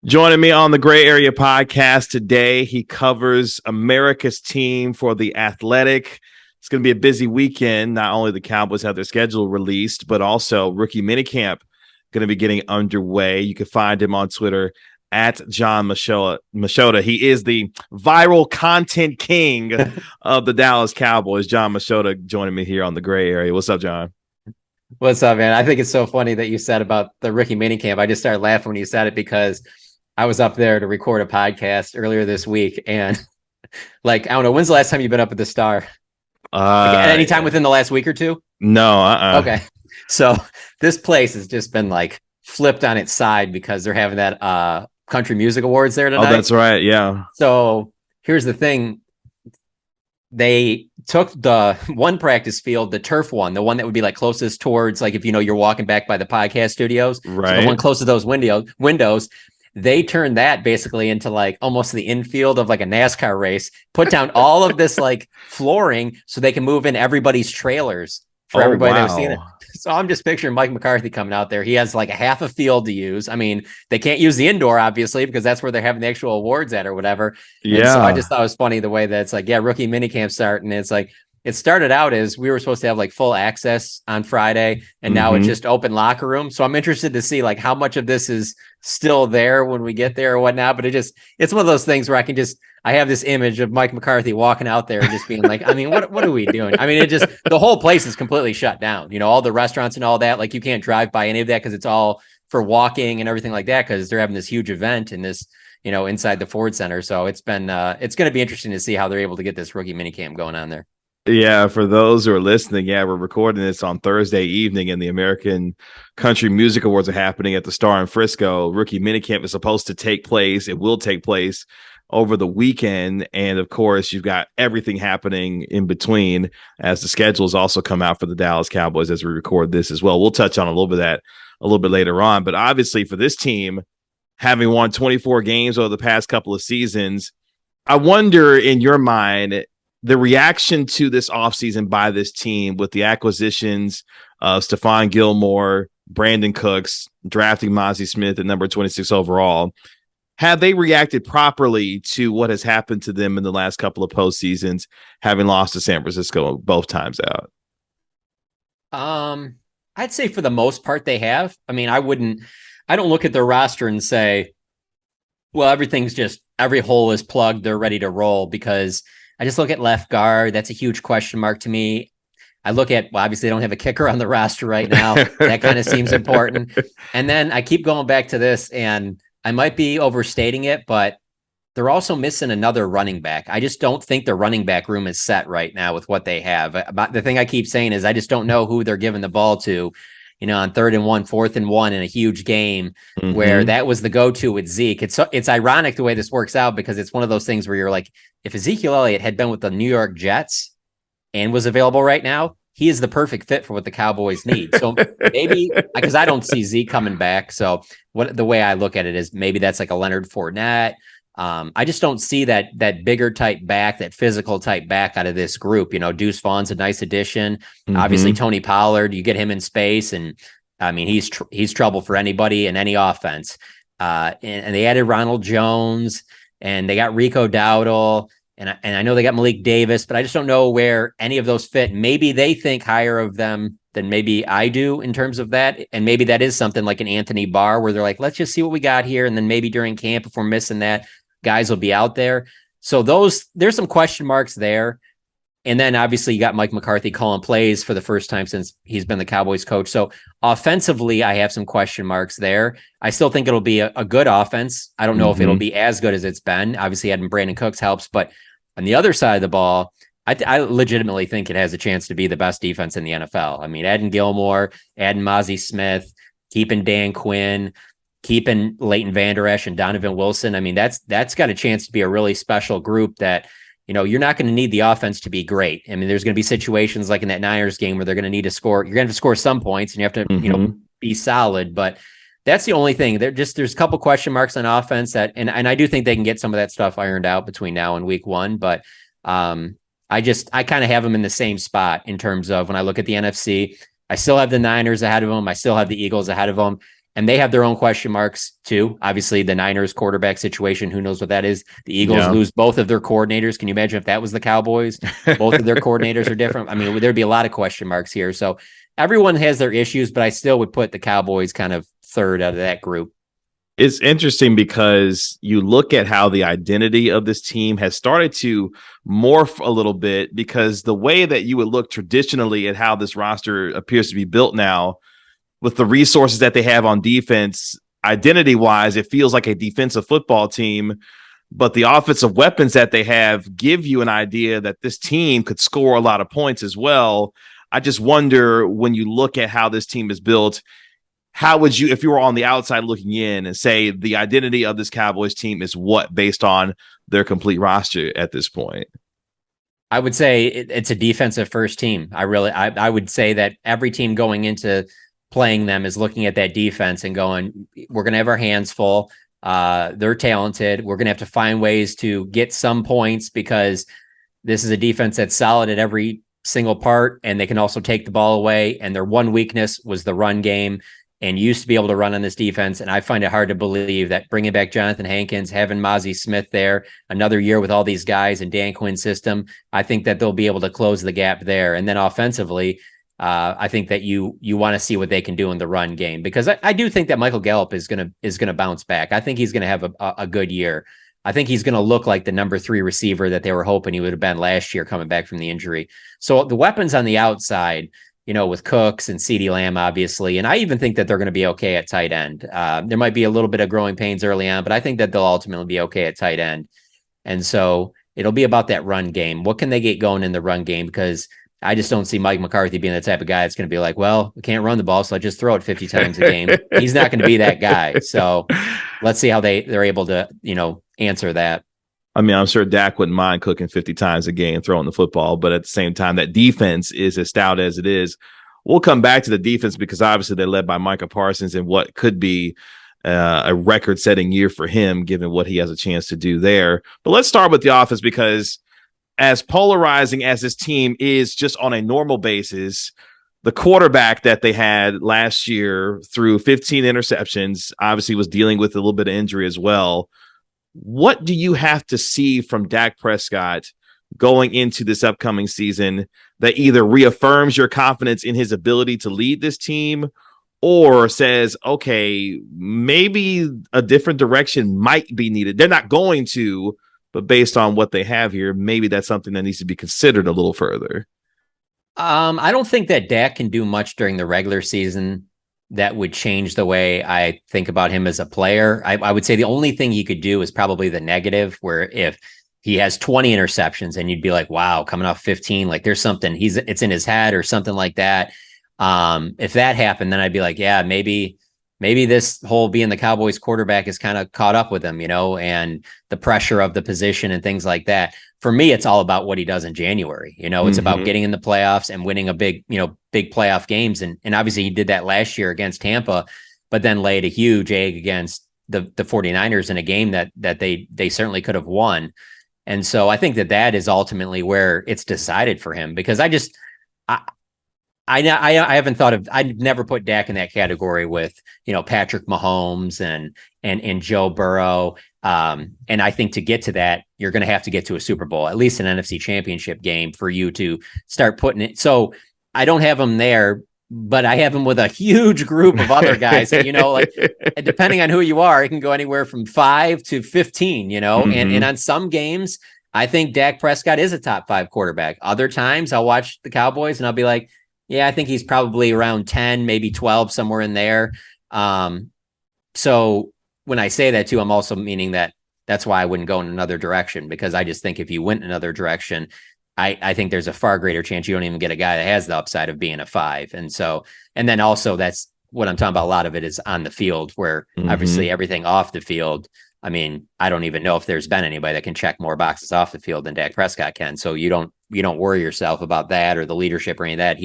Joining me on the Gray Area podcast today, he covers America's team for The Athletic. It's going to be a busy weekend. Not only the Cowboys have their schedule released, but also rookie minicamp going to be getting underway. You can find him on Twitter at Jon Machota. He is the viral content king of the Dallas Cowboys. Jon Machota joining me here on the Gray Area. What's up, John? What's up, man? I think it's so funny that you said about the rookie minicamp. I just started laughing when you said it because I was up there to record a podcast earlier this week, and I don't know, when's the last time you've been up at the Star? Any time within the last week or two? No. Okay, so this place has just been flipped on its side because they're having that country music awards there tonight. Oh, that's right. Yeah. So here's the thing: they took the one practice field, the turf one, the one that would be closest towards if you're walking back by the podcast studios, right? So the one close to those windows. They turned that basically into almost the infield of a NASCAR race, put down all of this flooring so they can move in everybody's trailers for everybody that was seeing it. So I'm just picturing Mike McCarthy coming out there. He has a half a field to use. I mean, they can't use the indoor, obviously, because that's where they're having the actual awards at or whatever. Yeah. And so I just thought it was funny the way that it's rookie minicamp starting. It's it started out as we were supposed to have full access on Friday, and now it's just open locker room. So I'm interested to see how much of this is still there when we get there or whatnot. But it's one of those things where I have this image of Mike McCarthy walking out there and just being what are we doing? I mean, the whole place is completely shut down. All the restaurants and all that, you can't drive by any of that because it's all for walking and everything like that, because they're having this huge event in this, inside the Ford Center. So it's going to be interesting to see how they're able to get this rookie minicamp going on there. Yeah, for those who are listening, we're recording this on Thursday evening, and the American Country Music Awards are happening at the Star in Frisco. Rookie minicamp is supposed to take place. It will take place over the weekend, and of course, you've got everything happening in between as the schedules also come out for the Dallas Cowboys as we record this as well. We'll touch on a little bit of that a little bit later on, but obviously for this team, having won 24 games over the past couple of seasons, I wonder in your mind, the reaction to this offseason by this team with the acquisitions of Stephon Gilmore, Brandon Cooks, drafting Mazi Smith at number 26 overall, have they reacted properly to what has happened to them in the last couple of postseasons, having lost to San Francisco both times out? I'd say for the most part they have. I mean, I don't look at their roster and say, well, every hole is plugged, they're ready to roll, because I just look at left guard. That's a huge question mark to me. I look at, obviously they don't have a kicker on the roster right now. That kind of seems important. And then I keep going back to this, and I might be overstating it, but they're also missing another running back. I just don't think their running back room is set right now with what they have. The thing I keep saying is I just don't know who they're giving the ball to, on 3rd and 1, 4th and 1 in a huge game where that was the go-to with Zeke. It's ironic the way this works out, because it's one of those things where you're if Ezekiel Elliott had been with the New York Jets and was available right now, he is the perfect fit for what the Cowboys need. So maybe, because I don't see Zeke coming back. So the way I look at it is maybe that's a Leonard Fournette. I just don't see that bigger type back, that physical type back out of this group. Deuce Vaughn's a nice addition. Obviously, Tony Pollard, you get him in space, and I mean he's trouble for anybody in any offense. And they added Ronald Jones, and they got Rico Dowdle, and I know they got Malik Davis, but I just don't know where any of those fit. Maybe they think higher of them than maybe I do in terms of that, and maybe that is something like an Anthony Barr, where they're let's just see what we got here, and then maybe during camp, if we're missing that, guys will be out there. So there's some question marks there. And then obviously you got Mike McCarthy calling plays for the first time since he's been the Cowboys coach. So offensively, I have some question marks there. I still think it'll be a good offense. I don't know if it'll be as good as it's been. Obviously, adding Brandon Cooks helps. But on the other side of the ball, I legitimately think it has a chance to be the best defense in the NFL. I mean, adding Gilmore, adding Mazi Smith, keeping Dan Quinn, keeping Leighton Vander Esch and Donovan Wilson. I mean, that's got a chance to be a really special group that, you're not going to need the offense to be great. I mean, there's going to be situations like in that Niners game where they're going to need to score. You're going to have to score some points, and you have to, be solid. But that's the only thing. There's a couple question marks on offense that, and I do think they can get some of that stuff ironed out between now and week 1. But I kind of have them in the same spot in terms of when I look at the NFC. I still have the Niners ahead of them. I still have the Eagles ahead of them. And they have their own question marks too. Obviously, the Niners quarterback situation, who knows what that is? The Eagles lose both of their coordinators. Can you imagine if that was the Cowboys? Both of their coordinators are different. I mean, there'd be a lot of question marks here. So everyone has their issues, but I still would put the Cowboys kind of third out of that group. It's interesting because you look at how the identity of this team has started to morph a little bit, because the way that you would look traditionally at how this roster appears to be built now, with the resources that they have on defense, identity-wise, it feels like a defensive football team. But the offensive weapons that they have give you an idea that this team could score a lot of points as well. I just wonder, when you look at how this team is built, how would you, if you were on the outside looking in, and say the identity of this Cowboys team is what based on their complete roster at this point? I would say it's a defensive first team. I would say that every team going into playing them is looking at that defense and going, we're going to have our hands full. They're talented. We're going to have to find ways to get some points, because this is a defense that's solid at every single part, and they can also take the ball away. And their one weakness was the run game, and used to be able to run on this defense. And I find it hard to believe that bringing back Jonathan Hankins, having Mazi Smith there, another year with all these guys in Dan Quinn's system, I think that they'll be able to close the gap there. And then offensively, I think that you want to see what they can do in the run game, because I do think that Michael Gallup is gonna bounce back. I think he's gonna have a good year. I think he's gonna look like the number 3 receiver that they were hoping he would have been last year coming back from the injury. So the weapons on the outside, with Cooks and CeeDee Lamb, obviously, and I even think that they're going to be okay at tight end. There might be a little bit of growing pains early on, but I think that they'll ultimately be okay at tight end. And so it'll be about that run game. What can they get going in the run game? Because I just don't see Mike McCarthy being the type of guy that's going to be like, well, we can't run the ball, so I just throw it 50 times a game. He's not going to be that guy. So let's see how they're able to, answer that. I mean, I'm sure Dak wouldn't mind cooking 50 times a game throwing the football, but at the same time, that defense is as stout as it is. We'll come back to the defense, because obviously they're led by Micah Parsons in what could be a record-setting year for him, given what he has a chance to do there. But let's start with the offense, because as polarizing as this team is just on a normal basis, the quarterback that they had last year threw 15 interceptions, obviously was dealing with a little bit of injury as well. What do you have to see from Dak Prescott going into this upcoming season that either reaffirms your confidence in his ability to lead this team, or says, okay, maybe a different direction might be needed? They're not going to, but based on what they have here, maybe that's something that needs to be considered a little further. I don't think that Dak can do much during the regular season that would change the way I think about him as a player. I would say the only thing he could do is probably the negative, where if he has 20 interceptions and you'd be like, wow, coming off 15, like there's something, it's in his head or something like that. If that happened, then I'd be like, yeah, maybe this whole being the Cowboys quarterback is kind of caught up with him, and the pressure of the position and things like that. For me, it's all about what he does in January. It's about getting in the playoffs and winning a big playoff games. And obviously he did that last year against Tampa, but then laid a huge egg against the 49ers in a game that they certainly could have won. And so I think that is ultimately where it's decided for him, because I haven't thought of, I'd never put Dak in that category with, Patrick Mahomes and Joe Burrow. And I think to get to that, you're going to have to get to a Super Bowl, at least an NFC Championship game, for you to start putting it. So I don't have him there, but I have him with a huge group of other guys. Like depending on who you are, it can go anywhere from 5 to 15, and on some games, I think Dak Prescott is a top 5 quarterback. Other times I'll watch the Cowboys and I'll be like, yeah, I think he's probably around 10, maybe 12, somewhere in there. So when I say that too, I'm also meaning that's why I wouldn't go in another direction, because I just think if you went in another direction, I think there's a far greater chance you don't even get a guy that has the upside of being a 5. And then also that's what I'm talking about. A lot of it is on the field, where obviously everything off the field, I mean, I don't even know if there's been anybody that can check more boxes off the field than Dak Prescott can. So you don't worry yourself about that or the leadership or any of that.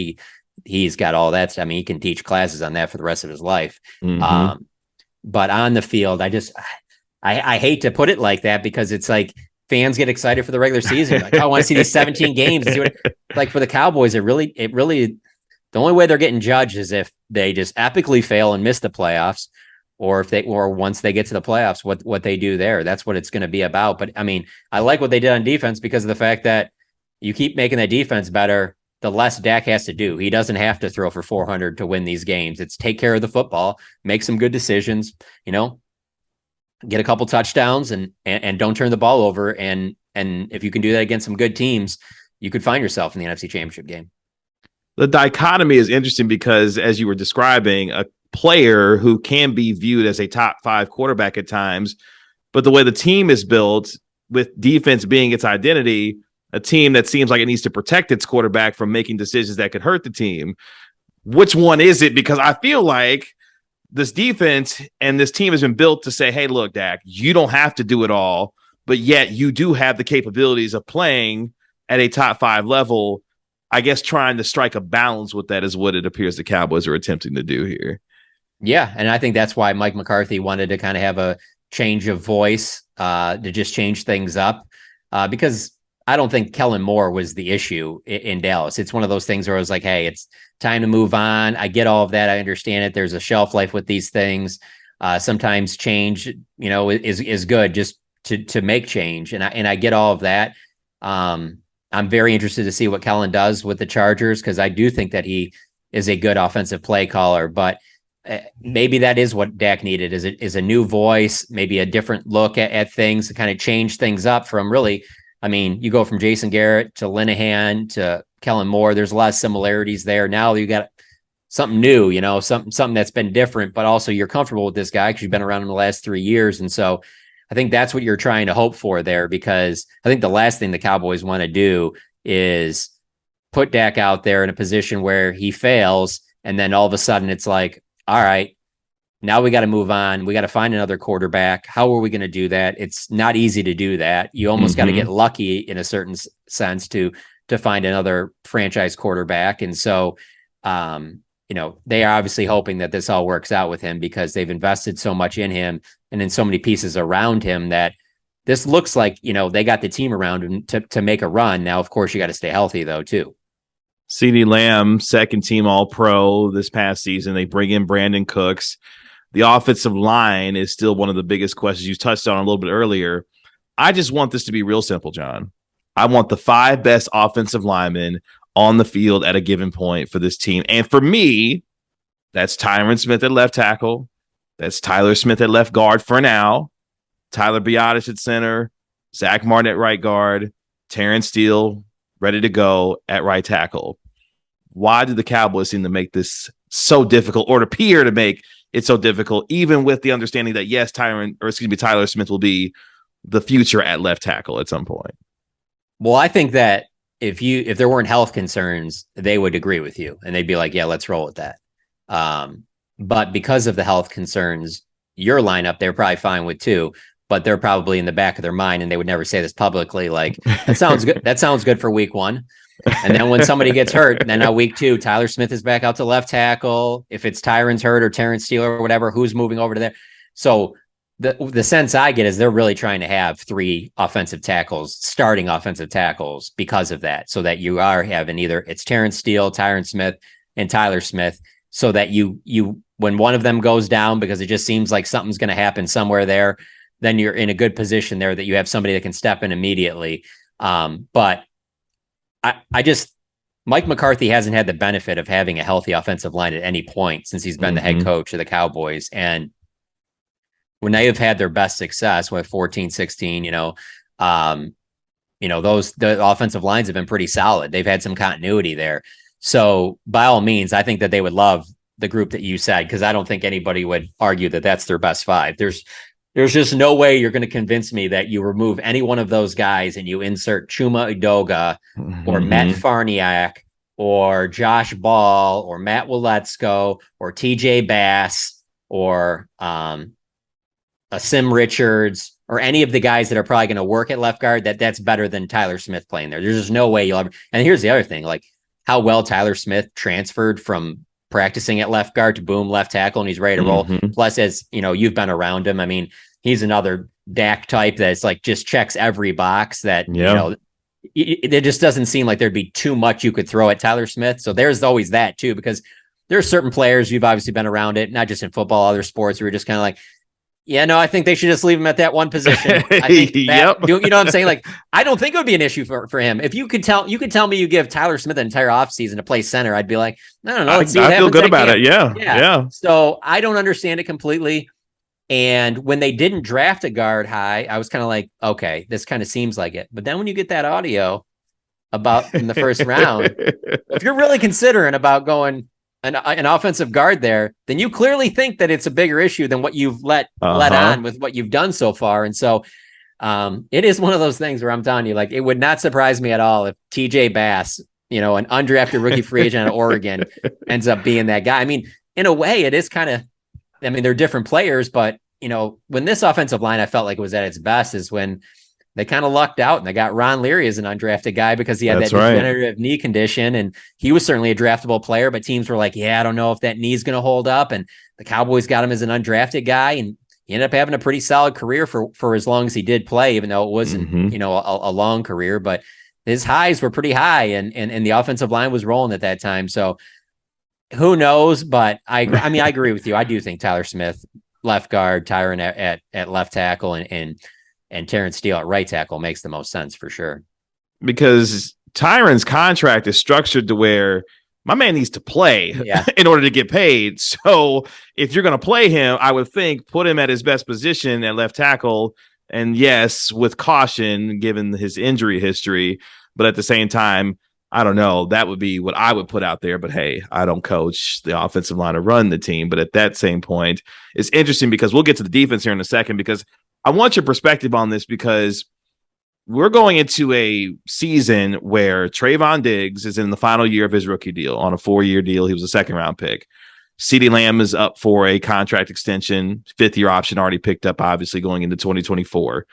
He's got all that. I mean, he can teach classes on that for the rest of his life. But on the field, I hate to put it like that, because it's like fans get excited for the regular season. Like, I want to see these 17 games and see what, like for the Cowboys, it really The only way they're getting judged is if they just epically fail and miss the playoffs, or once they get to the playoffs, what they do there. That's what it's going to be about. But I mean, I like what they did on defense because of the fact that you keep making the defense better, the less Dak has to do. He doesn't have to throw for 400 to win these games. It's take care of the football, make some good decisions, get a couple touchdowns and don't turn the ball over. And if you can do that against some good teams, you could find yourself in the NFC Championship game. The dichotomy is interesting because, as you were describing, a player who can be viewed as a top 5 quarterback at times, but the way the team is built, with defense being its identity, a team that seems like it needs to protect its quarterback from making decisions that could hurt the team. Which one is it? Because I feel like this defense and this team has been built to say, hey, look, Dak, you don't have to do it all, but yet you do have the capabilities of playing at a top 5 level. I guess trying to strike a balance with that is what it appears the Cowboys are attempting to do here. Yeah, and I think that's why Mike McCarthy wanted to kind of have a change of voice, to just change things up, because I don't think Kellen Moore was the issue in Dallas. It's one of those things where I was like, hey, it's time to move on. I get all of that. I understand it. There's a shelf life with these things. Sometimes change, is good just to make change. And I get all of that. I'm very interested to see what Kellen does with the Chargers, because I do think that he is a good offensive play caller, but maybe that is what Dak needed is a new voice, maybe a different look at things to kind of change things up from really, I mean, you go from Jason Garrett to Linehan to Kellen Moore. There's a lot of similarities there. Now you got something new, something that's been different, but also you're comfortable with this guy because you've been around him the last 3 years. And so I think that's what you're trying to hope for there, because I think the last thing the Cowboys want to do is put Dak out there in a position where he fails. And then all of a sudden it's like, all right, now we got to move on. We got to find another quarterback. How are we going to do that? It's not easy to do that. You almost got to get lucky in a certain sense to find another franchise quarterback. And so, they are obviously hoping that this all works out with him because they've invested so much in him and in so many pieces around him that this looks like, they got the team around him to make a run. Now, of course, you got to stay healthy though, too. CeeDee Lamb, second team All-Pro this past season. They bring in Brandon Cooks. The offensive line is still one of the biggest questions you touched on a little bit earlier. I just want this to be real simple, John. I want the 5 best offensive linemen on the field at a given point for this team. And for me, that's Tyron Smith at left tackle. That's Tyler Smith at left guard for now. Tyler Biadasz at center. Zach Martin at right guard. Terrence Steele ready to go at right tackle. Why do the Cowboys seem to make this so difficult, or appear to make it so difficult, even with the understanding that, yes, Tyler Smith will be the future at left tackle at some point? Well, I think that if there weren't health concerns, they would agree with you and they'd be like, yeah, let's roll with that. But because of the health concerns, your lineup, they're probably fine with too, but they're probably in the back of their mind, and they would never say this publicly. Like, that sounds good. That sounds good for week 1. And then when somebody gets hurt, then now week 2, Tyler Smith is back out to left tackle. If it's Tyron's hurt or Terrence Steele or whatever, who's moving over to there? So the sense I get is they're really trying to have 3 offensive tackles, starting offensive tackles, because of that, so that you are having either it's Terrence Steele, Tyron Smith, and Tyler Smith, so that you when one of them goes down, because it just seems like something's going to happen somewhere there, then you're in a good position there that you have somebody that can step in immediately. But I just, Mike McCarthy hasn't had the benefit of having a healthy offensive line at any point since he's been the head coach of the Cowboys. And when they have had their best success with 14, 16, the offensive lines have been pretty solid. They've had some continuity there. So by all means, I think that they would love the group that you said, because I don't think anybody would argue that that's their best 5. There's just no way you're going to convince me that you remove any one of those guys and you insert Chuma Udoga or Matt Farniak or Josh Ball or Matt Waletzko or TJ Bass or Sim Richards or any of the guys that are probably going to work at left guard. That's better than Tyler Smith playing there. There's just no way you'll ever. And here's the other thing, like how well Tyler Smith transferred from practicing at left guard to boom left tackle, and he's ready to roll. Plus, as you've been around him. I mean, he's another Dak type that's like just checks every box that it just doesn't seem like there'd be too much you could throw at Tyler Smith. So there's always that too, because there are certain players, you've obviously been around it, not just in football, other sports, where you're just kind of like, yeah, no, I think they should just leave him at that one position. I think that, you know what I'm saying? Like, I don't think it would be an issue for him. If you could tell me you give Tyler Smith an entire offseason to play center, I'd be like, I don't know. Let's see what I feel good about it. Yeah. So I don't understand it completely. And when they didn't draft a guard high, I was kind of like, okay, this kind of seems like it. But then when you get that audio about in the first round, if you're really considering about going an offensive guard there, then you clearly think that it's a bigger issue than what you've let on with what you've done so far. And so it is one of those things where I'm telling you, like, it would not surprise me at all if TJ Bass, you know, an undrafted rookie free agent out of Oregon, ends up being that guy. I mean, in a way, it is kind of, I mean, they're different players, but, you know, when this offensive line, I felt like it was at its best is when they kind of lucked out and they got Ron Leary as an undrafted guy because he had that degenerative knee condition, and he was certainly a draftable player, but teams were like, yeah, I don't know if that knee's going to hold up. And the Cowboys got him as an undrafted guy, and he ended up having a pretty solid career for as long as he did play, even though it wasn't, you know, a long career, but his highs were pretty high, and the offensive line was rolling at that time. So who knows? But I mean, I agree with you. I do think Tyler Smith, left guard, Tyron at left tackle, and Terrence Steele at right tackle makes the most sense for sure. Because Tyron's contract is structured to where my man needs to play in order to get paid. So if you're going to play him, I would think put him at his best position at left tackle. And yes, with caution, given his injury history. But at the same time, I don't know. That would be what I would put out there. But hey, I don't coach the offensive line or run the team. But at that same point, it's interesting because we'll get to the defense here in a second, because I want your perspective on this, because we're going into a season where Trayvon Diggs is in the final year of his rookie deal on a 4-year deal. He was a second-round pick. CeeDee Lamb is up for a contract extension, 5th-year option already picked up, obviously, going into 2024.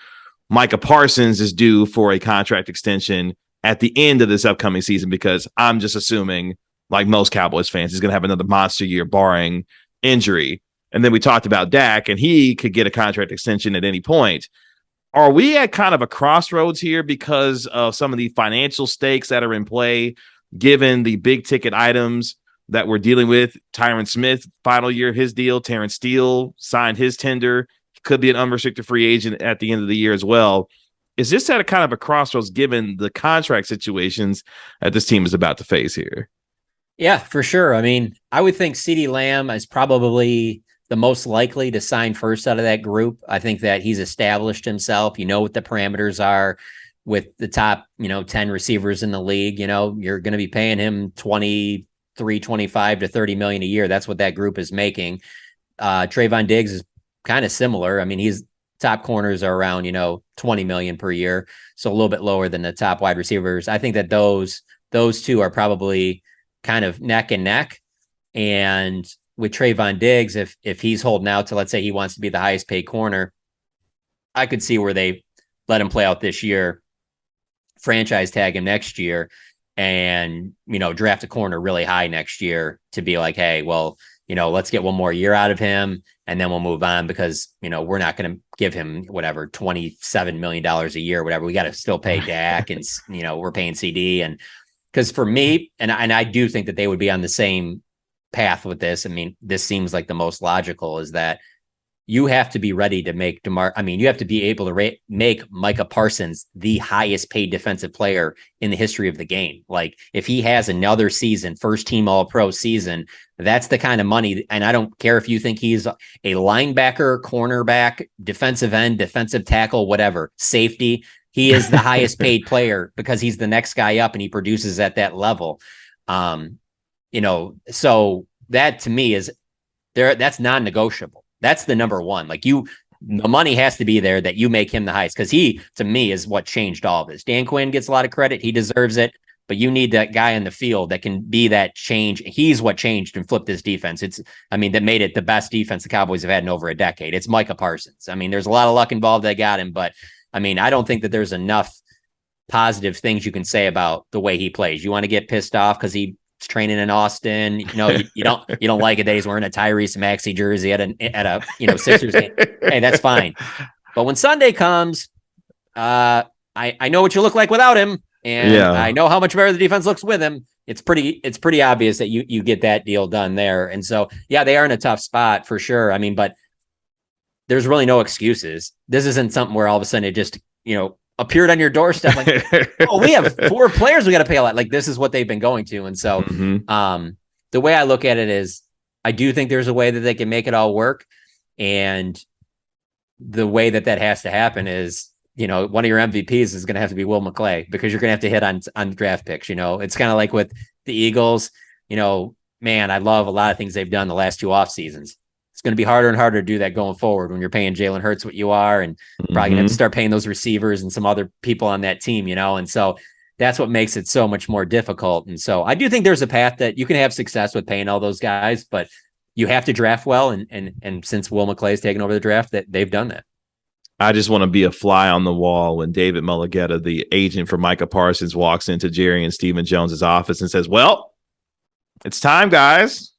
Micah Parsons is due for a contract extension at the end of this upcoming season, because I'm just assuming, like most Cowboys fans, he's going to have another monster year barring injury. And then we talked about Dak, and he could get a contract extension at any point. Are we at kind of a crossroads here because of some of the financial stakes that are in play, given the big ticket items that we're dealing with? Tyron Smith, final year of his deal. Terrence Steele signed his tender. He could be an unrestricted free agent at the end of the year as well. Is this at a kind of a crossroads given the contract situations that this team is about to face here? Yeah, for sure. I mean, I would think CeeDee Lamb is probably the most likely to sign first out of that group. I think that he's established himself. You know what the parameters are with the top, 10 receivers in the league. You're going to be paying him 23, 25 to 30 million a year. That's what that group is making. Trayvon Diggs is kind of similar. I mean, he's top corners are around, 20 million per year. So a little bit lower than the top wide receivers. I think that those two are probably kind of neck and neck. And with Trayvon Diggs, if he's holding out to, let's say he wants to be the highest paid corner, I could see where they let him play out this year, franchise tag him next year, and, draft a corner really high next year to be like, hey, well, let's get one more year out of him and then we'll move on, because, we're not going to give him whatever, $27 million a year, whatever. We got to still pay Dak and, we're paying CD. And because for me, and I do think that they would be on the same path with this. I mean, this seems like the most logical, is that you have to be ready to make you have to be able to make Micah Parsons the highest paid defensive player in the history of the game. Like, if he has another season, first team All-Pro season, that's the kind of money. And I don't care if you think he's a linebacker, cornerback, defensive end, defensive tackle, whatever, safety. He is the highest paid player because he's the next guy up and he produces at that level. So that to me is there. That's non-negotiable. That's the number one. Like, the money has to be there that you make him the highest, because he, to me, is what changed all of this. Dan Quinn gets a lot of credit. He deserves it, but you need that guy in the field that can be that change. He's what changed and flipped this defense. That made it the best defense the Cowboys have had in over a decade. It's Micah Parsons. I mean, there's a lot of luck involved. They got him, but I don't think that there's enough positive things you can say about the way he plays. You want to get pissed off because he's training in Austin. You don't like it that he's wearing a Tyrese Maxey jersey at a Sixers game. Hey, that's fine. But when Sunday comes, I know what you look like without him. And I know how much better the defense looks with him. It's pretty obvious that you get that deal done there. And so, yeah, they are in a tough spot for sure. I mean, but there's really no excuses. This isn't something where all of a sudden it just, appeared on your doorstep. Like, oh, we have 4 players we got to pay a lot. Like, this is what they've been going to. And so the way I look at it is I do think there's a way that they can make it all work. And the way that has to happen is, one of your MVPs is going to have to be Will McClay, because you're going to have to hit on draft picks. It's kind of like with the Eagles, man, I love a lot of things they've done the last 2 off seasons. It's going to be harder and harder to do that going forward when you're paying Jalen Hurts what you are, and probably going to have to start paying those receivers and some other people on that team, and so that's what makes it so much more difficult. And so I do think there's a path that you can have success with paying all those guys, but you have to draft well. And since Will McClay has taken over the draft, that they've done that. I just want to be a fly on the wall when David Mulligetta, the agent for Micah Parsons, walks into Jerry and Stephen Jones's office and says, "Well, it's time, guys.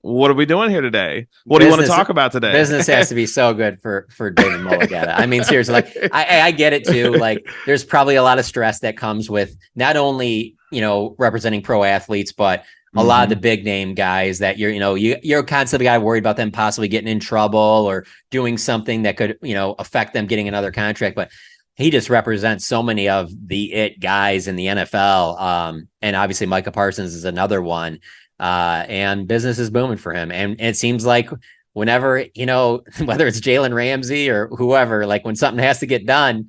What are we doing here today? What do you want to talk about today?" Business has to be so good for David Mulligetta. I mean, seriously, like I get it too. Like, there's probably a lot of stress that comes with not only, representing pro athletes, but a lot of the big name guys that you're constantly worried about them possibly getting in trouble or doing something that could, affect them getting another contract. But he just represents so many of the it guys in the NFL. And obviously Micah Parsons is another one. And business is booming for him. And it seems like whenever, whether it's Jalen Ramsey or whoever, like when something has to get done,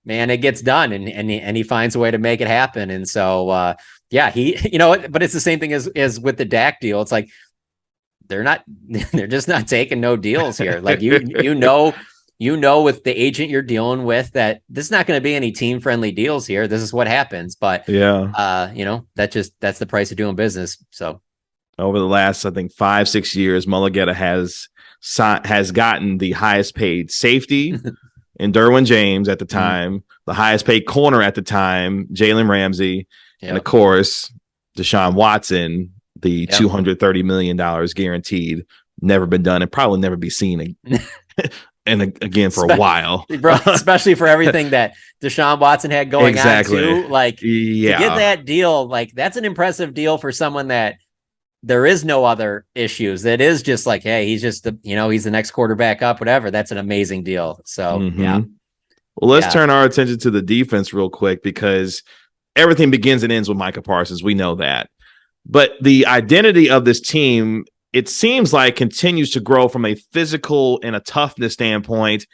man, it gets done, and he finds a way to make it happen. And so, yeah, but it's the same thing as with the Dak deal. It's like, they're just not taking no deals here. Like, with the agent you're dealing with, that this is not going to be any team friendly deals here. This is what happens. But that's the price of doing business. So over the last, I think 5-6 years, Mulligetta has gotten the highest paid safety in Derwin James at the time, the highest paid corner at the time, Jalen Ramsey, and of course, Deshaun Watson, the $230 million guaranteed, never been done and probably never be seen and again for a while. Bro, especially for everything that Deshaun Watson had going on too. Like, to get that deal, like, that's an impressive deal for someone that there is no other issues. That is just like, hey, he's just he's the next quarterback up, whatever. That's an amazing deal. So Well, let's turn our attention to the defense real quick, because everything begins and ends with Micah Parsons. We know that. But the identity of this team, it seems like, continues to grow from a physical and a toughness standpoint.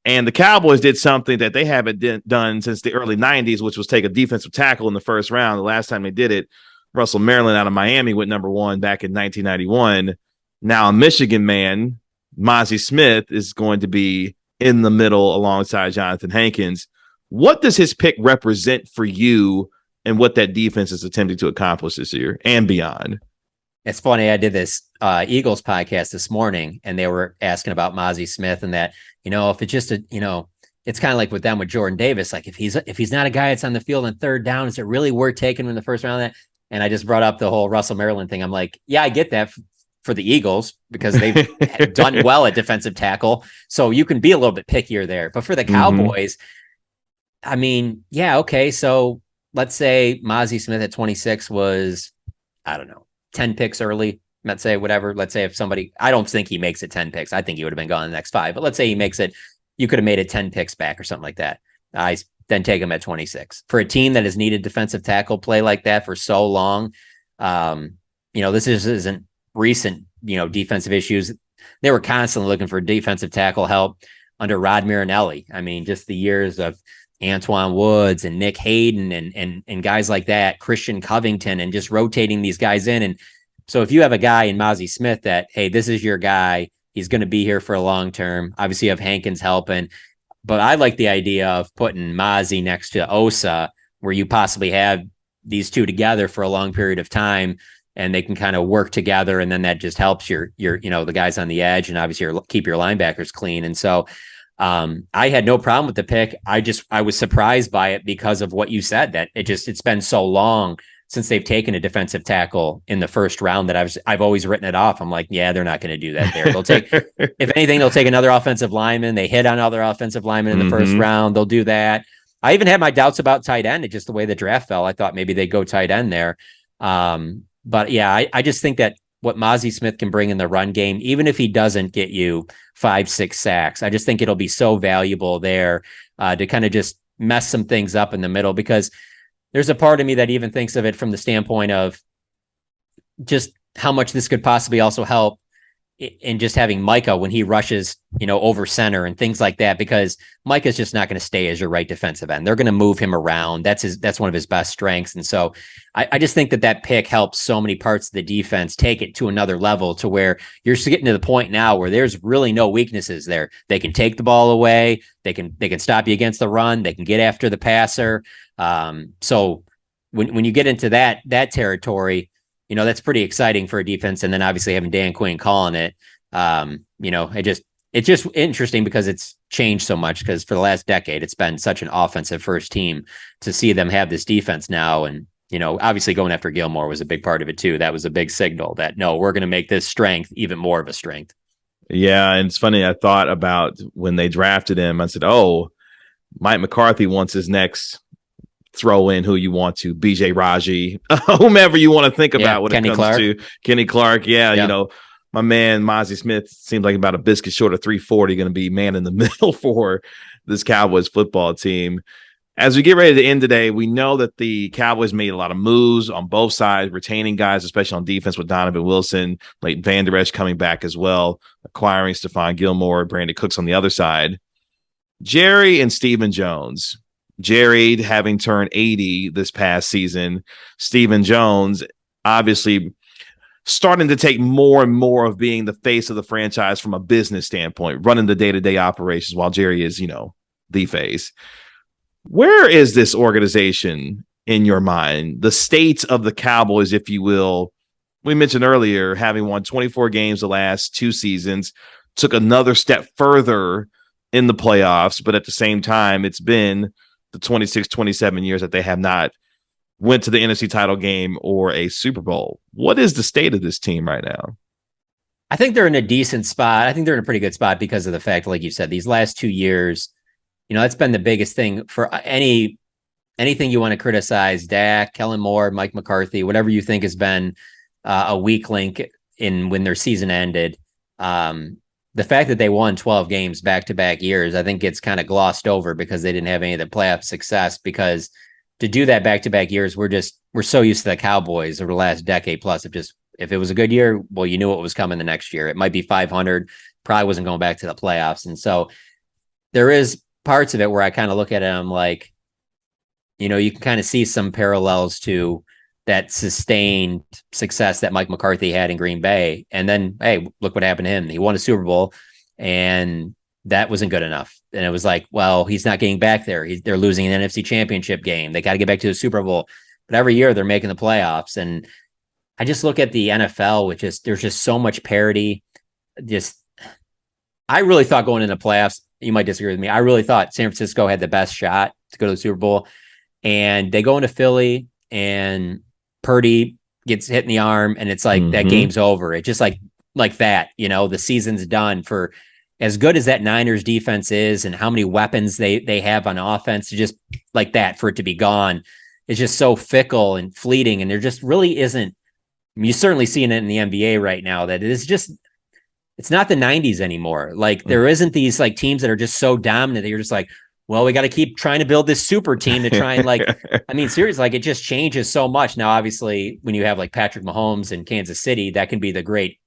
And the Cowboys did something that they haven't done since the early 90s, which was take a defensive tackle in the first round. The last time they did it, Russell Maryland out of Miami went number 1 back in 1991. Now a Michigan man, Mazi Smith, is going to be in the middle alongside Jonathan Hankins. What does his pick represent for you and what that defense is attempting to accomplish this year and beyond? It's funny. I did this Eagles podcast this morning, and they were asking about Mazi Smith, and that, if it's just it's kind of like with them with Jordan Davis. Like, if he's not a guy that's on the field on third down, is it really worth taking him in the first round? And I just brought up the whole Russell Maryland thing. I'm like, yeah, I get that for the Eagles, because they've done well at defensive tackle. So you can be a little bit pickier there. But for the Cowboys, I mean, yeah, okay. So let's say Mazi Smith at 26 was, I don't know, 10 picks early. Let's say whatever. Let's say if somebody, I don't think he makes it 10 picks. I think he would have been gone in the next 5. But let's say he makes it, you could have made it 10 picks back or something like that. I then take him at 26. For a team that has needed defensive tackle play like that for so long, this isn't recent, defensive issues. They were constantly looking for defensive tackle help under Rod Marinelli. I mean, just the years of Antoine Woods and Nick Hayden and guys like that, Christian Covington, and just rotating these guys in. And so if you have a guy in Mazi Smith that, hey, this is your guy, he's going to be here for a long term. Obviously you have Hankins helping, but I like the idea of putting Mazi next to Osa, where you possibly have these two together for a long period of time, and they can kind of work together. And then that just helps your the guys on the edge, and obviously keep your linebackers clean. And so I had no problem with the pick. I was surprised by it because of what you said, that it's been so long since they've taken a defensive tackle in the first round that I've always written it off. I'm like, yeah, they're not going to do that there. They'll take, if anything, they'll take another offensive lineman. They hit on other offensive linemen in the first round. They'll do that. I even had my doubts about tight end. It's just the way the draft fell. I thought maybe they'd go tight end there. But yeah, I just think that what Mazi Smith can bring in the run game, even if he doesn't get you 5-6 sacks, I just think it'll be so valuable there to kind of just mess some things up in the middle, because there's a part of me that even thinks of it from the standpoint of just how much this could possibly also help in just having Micah when he rushes, over center and things like that, because Micah's just not going to stay as your right defensive end. They're going to move him around. That's one of his best strengths. And so I just think that pick helps so many parts of the defense take it to another level, to where you're getting to the point now where there's really no weaknesses there. They can take the ball away. They can stop you against the run. They can get after the passer. So when you get into that territory, that's pretty exciting for a defense. And then obviously having Dan Quinn calling it, it's just interesting because it's changed so much, because for the last decade, it's been such an offensive first team. To see them have this defense now, and, obviously going after Gilmore was a big part of it too. That was a big signal that, no, we're going to make this strength even more of a strength. Yeah. And it's funny. I thought about when they drafted him, I said, oh, Mike McCarthy wants his next throw in who you want to, BJ Raji, whomever you want to think about when Kenny it comes Clark. To Kenny Clark. Yeah. My man Mazi Smith seems like about a biscuit short of 340, going to be man in the middle for this Cowboys football team. As we get ready to end today, we know that the Cowboys made a lot of moves on both sides, retaining guys, especially on defense with Donovan Wilson, Leighton Vander Esch coming back as well, acquiring Stephon Gilmore, Brandon Cooks on the other side. Jerry and Stephen Jones. Jerry having turned 80 this past season. Stephen Jones obviously starting to take more and more of being the face of the franchise from a business standpoint, running the day-to-day operations, while Jerry is, the face. Where is this organization in your mind? The state of the Cowboys, if you will. We mentioned earlier having won 24 games the last 2 seasons, took another step further in the playoffs, but at the same time, it's been the 26, 27 years that they have not went to the NFC title game or a Super Bowl. What is the state of this team right now? I think they're in a decent spot. I think they're in a pretty good spot because of the fact, like you said, these last 2 years, that's been the biggest thing for anything you want to criticize. Dak, Kellen Moore, Mike McCarthy, whatever you think has been a weak link in when their season ended. The fact that they won 12 games back-to-back years, I think gets kind of glossed over because they didn't have any of the playoff success. Because to do that back-to-back years, we're so used to the Cowboys over the last decade plus of just, if it was a good year, well, you knew what was coming the next year. It might be 500, probably wasn't going back to the playoffs. And so there is parts of it where I kind of look at it and I'm like, you can kind of see some parallels to that sustained success that Mike McCarthy had in Green Bay. And then, hey, look what happened to him. He won a Super Bowl, and that wasn't good enough. And it was like, well, he's not getting back there. They're losing an NFC Championship game. They got to get back to the Super Bowl. But every year they're making the playoffs. And I just look at the NFL, which is, there's just so much parity. I really thought going into the playoffs, you might disagree with me, I really thought San Francisco had the best shot to go to the Super Bowl. And they go into Philly, and Purdy gets hit in the arm, and it's like that game's over. It's just like that, the season's done. For as good as that Niners defense is and how many weapons they have on offense, just like that, for it to be gone is just so fickle and fleeting. And there just really isn't, you're certainly seeing it in the NBA right now, that it's not the 90s anymore. Like there isn't these like teams that are just so dominant that you're just like, well, we got to keep trying to build this super team to try and seriously, like it just changes so much. Now, obviously, when you have like Patrick Mahomes in Kansas City, that can be the great,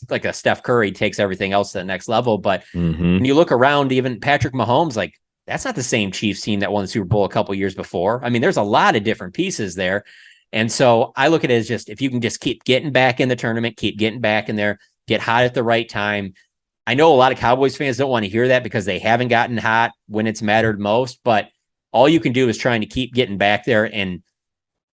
like a Steph Curry takes everything else to the next level. But when you look around, even Patrick Mahomes, like that's not the same Chiefs team that won the Super Bowl a couple years before. There's a lot of different pieces there. And so I look at it as just, if you can just keep getting back in the tournament, keep getting back in there, get hot at the right time. I know a lot of Cowboys fans don't want to hear that because they haven't gotten hot when it's mattered most, but all you can do is trying to keep getting back there. And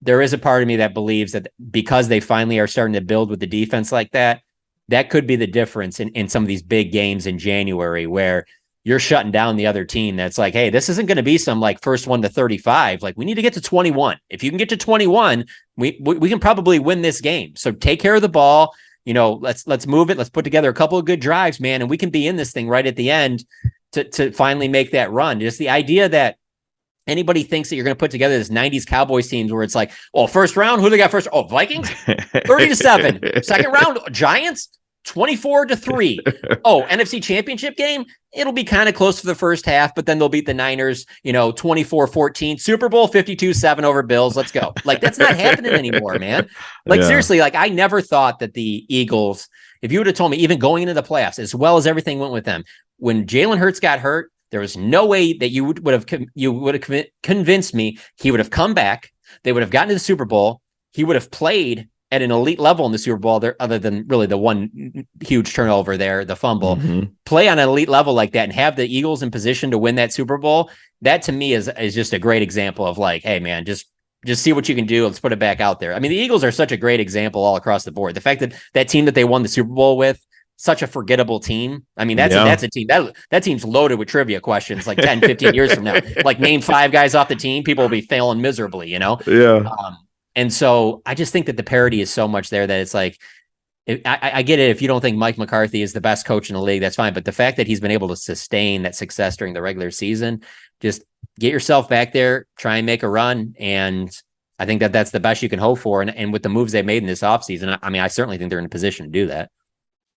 there is a part of me that believes that because they finally are starting to build with the defense like that, that could be the difference in some of these big games in January where you're shutting down the other team. That's like, hey, this isn't going to be some like first one to 35. Like we need to get to 21. If you can get to 21, we can probably win this game. So take care of the ball. Let's move it. Let's put together a couple of good drives, man. And we can be in this thing right at the end to finally make that run. Just the idea that anybody thinks that you're going to put together this 90s Cowboys teams where it's like, well, first round, who do they got first? Oh, Vikings, 30-7. Second round, Giants, 24-3. Oh, NFC Championship game, it'll be kind of close for the first half, but then they'll beat the Niners, 24-14. Super Bowl 52-7 over Bills. Let's go. Like, that's not happening anymore, man. Like, seriously, like, I never thought that the Eagles, if you would have told me, even going into the playoffs, as well as everything went with them, when Jalen Hurts got hurt, there was no way that you would have convinced me he would have come back. They would have gotten to the Super Bowl. He would have played at an elite level in the Super Bowl there, other than really the one huge turnover there, the fumble. Play on an elite level like that and have the Eagles in position to win that Super Bowl. That to me is just a great example of like, hey man, just see what you can do. Let's put it back out there. I mean, the Eagles are such a great example all across the board. The fact that team that they won the Super Bowl with, such a forgettable team. I mean, that's a team that team's loaded with trivia questions like 10, 15 years from now. Like, name 5 guys off the team, people will be failing miserably, Yeah. And so I just think that the parity is so much there that it's like, I get it. If you don't think Mike McCarthy is the best coach in the league, that's fine. But the fact that he's been able to sustain that success during the regular season, just get yourself back there, try and make a run. And I think that that's the best you can hope for. And with the moves they've made in this offseason, I mean, I certainly think they're in a position to do that.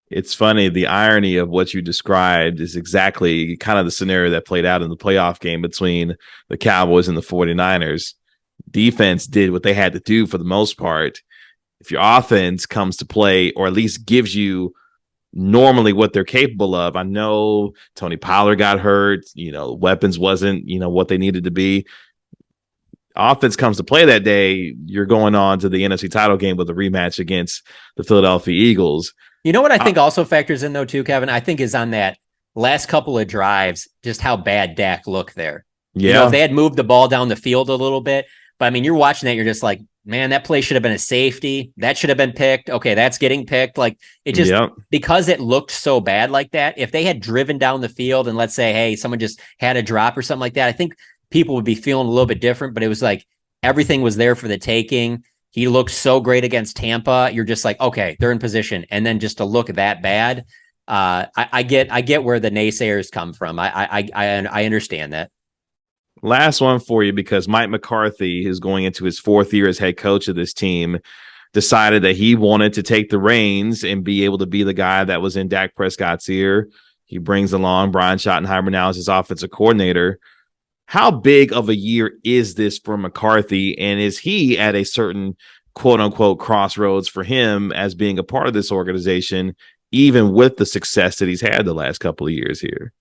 It's funny. The irony of what you described is exactly kind of the scenario that played out in the playoff game between the Cowboys and the 49ers. Defense did what they had to do for the most part. If your offense comes to play, or at least gives you normally what they're capable of. I know Tony Pollard got hurt, weapons wasn't, what they needed to be. Offense comes to play that day, you're going on to the NFC title game with a rematch against the Philadelphia Eagles. You know what I think also factors in though too, Kevin? I think is on that last couple of drives, just how bad Dak looked there. Yeah. If they had moved the ball down the field a little bit, but I mean, you're watching that, you're just like, man, that play should have been a safety. That should have been picked. Okay, that's getting picked. Like, it just, because it looked so bad like that, if they had driven down the field and let's say, hey, someone just had a drop or something like that, I think people would be feeling a little bit different, but it was like everything was there for the taking. He looked so great against Tampa. You're just like, okay, they're in position. And then just to look that bad, I get where the naysayers come from. I understand that. Last one for you, because Mike McCarthy is going into his 4th year as head coach of this team, decided that he wanted to take the reins and be able to be the guy that was in Dak Prescott's ear. He brings along Brian Schottenheimer now as his offensive coordinator. How big of a year is this for McCarthy? And is he at a certain quote unquote crossroads for him as being a part of this organization, even with the success that he's had the last couple of years here?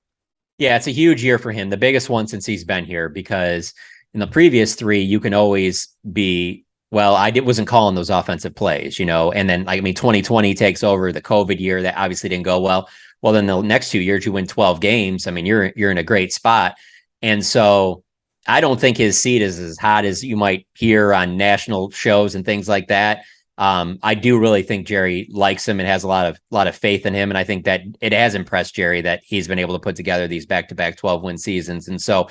Yeah, it's a huge year for him, the biggest one since he's been here, because in the previous 3, you can always be, well, wasn't calling those offensive plays, and then 2020 takes over, the COVID year that obviously didn't go well. Well, then the next 2 years you win 12 games. I mean, you're in a great spot. And so I don't think his seat is as hot as you might hear on national shows and things like that. I do really think Jerry likes him and has a lot of faith in him. And I think that it has impressed Jerry that he's been able to put together these back-to-back 12-win seasons. And so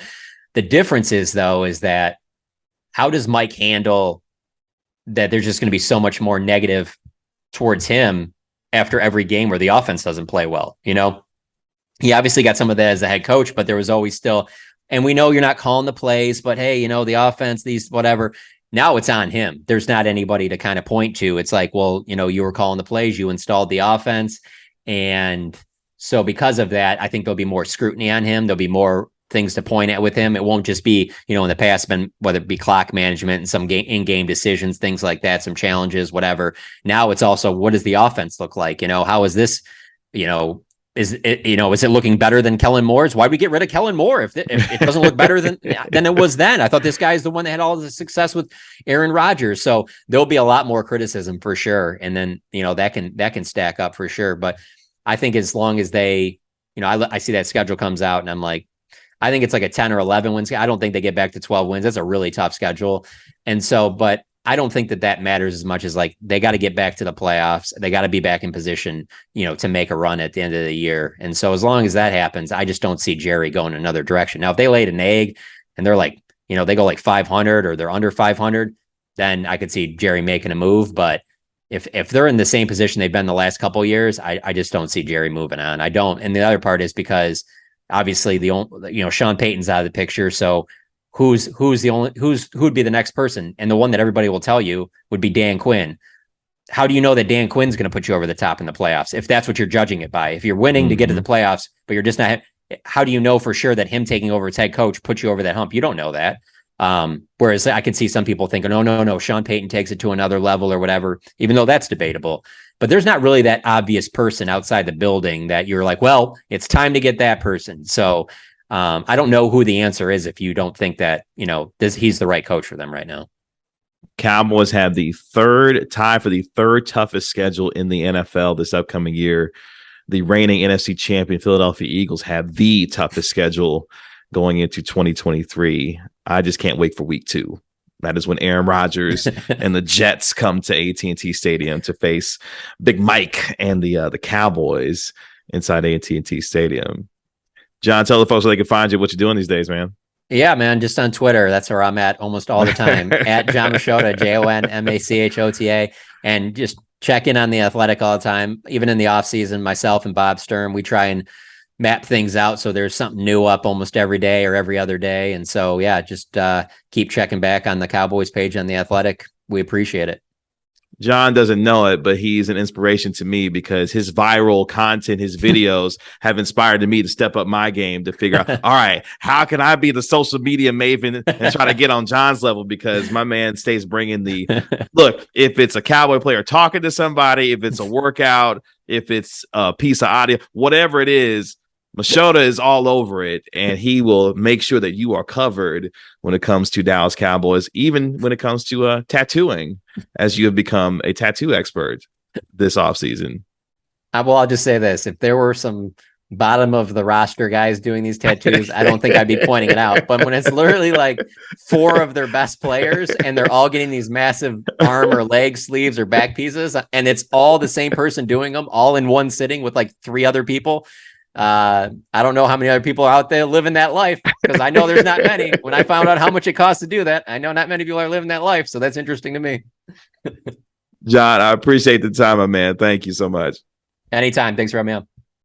the difference is that how does Mike handle that there's just going to be so much more negative towards him after every game where the offense doesn't play well? He obviously got some of that as a head coach, but there was always still, and we know you're not calling the plays, but hey, the offense, these, whatever. Now it's on him. There's not anybody to kind of point to. It's like, well, you were calling the plays, you installed the offense. And so because of that, I think there'll be more scrutiny on him. There'll be more things to point at with him. It won't just be, in the past been, whether it be clock management and some in-game decisions, things like that, some challenges, whatever. Now it's also, what does the offense look like? How is this, is it looking better than Kellen Moore's? Why'd we get rid of Kellen Moore if it doesn't look better than it was then? I thought this guy's the one that had all the success with Aaron Rodgers. So there'll be a lot more criticism for sure. And then, that can stack up for sure. But I think as long as they, I see that schedule comes out and I'm like, I think it's like a 10 or 11 wins. I don't think they get back to 12 wins. That's a really tough schedule. And so, but I don't think that matters as much as like they got to get back to the playoffs. They got to be back in position, to make a run at the end of the year. And so as long as that happens, I just don't see Jerry going another direction. Now, if they laid an egg and they're like, they go like 500 or they're under 500, then I could see Jerry making a move. But if they're in the same position they've been the last couple of years, I just don't see Jerry moving on. I don't. And the other part is because obviously Sean Payton's out of the picture. So who's who'd be the next person? And the one that everybody will tell you would be Dan Quinn. How do you know that Dan Quinn's going to put you over the top in the playoffs? If that's what you're judging it by, if you're winning to get to the playoffs, but you're just not, how do you know for sure that him taking over as head coach puts you over that hump? You don't know that. Whereas I can see some people thinking, oh, no, Sean Payton takes it to another level or whatever, even though that's debatable. But there's not really that obvious person outside the building that you're like, well, it's time to get that person. So I don't know who the answer is if you don't think that, he's the right coach for them right now. Cowboys have the tie for the third toughest schedule in the NFL this upcoming year. The reigning NFC champion Philadelphia Eagles have the toughest schedule going into 2023. I just can't wait for week 2. That is when Aaron Rodgers and the Jets come to AT&T Stadium to face Big Mike and the Cowboys inside AT&T Stadium. John, tell the folks where they can find you, what you're doing these days, man. Yeah, man, just on Twitter. That's where I'm at almost all the time. At Jon Machota, JONMACHOTA. And just check in on the Athletic all the time. Even in the off season, myself and Bob Sturm, we try and map things out so there's something new up almost every day or every other day. And so, yeah, just keep checking back on the Cowboys page on the Athletic. We appreciate it. John doesn't know it, but he's an inspiration to me because his viral content, his videos have inspired me to step up my game to figure out, all right, how can I be the social media maven and try to get on John's level? Because my man stays bringing the look, if it's a Cowboy player talking to somebody, if it's a workout, if it's a piece of audio, whatever it is, Machota is all over it, and he will make sure that you are covered when it comes to Dallas Cowboys, even when it comes to tattooing, as you have become a tattoo expert this offseason. Well, I'll just say this. If there were some bottom of the roster guys doing these tattoos, I don't think I'd be pointing it out. But when it's literally like 4 of their best players and they're all getting these massive arm or leg sleeves or back pieces, and it's all the same person doing them all in one sitting with like 3 other people, I don't know how many other people are out there living that life, because I know there's not many. When I found out how much it costs to do that, I know not many people are living that life. So that's interesting to me. John, I appreciate the time, my man. Thank you so much. Anytime. Thanks for having me on.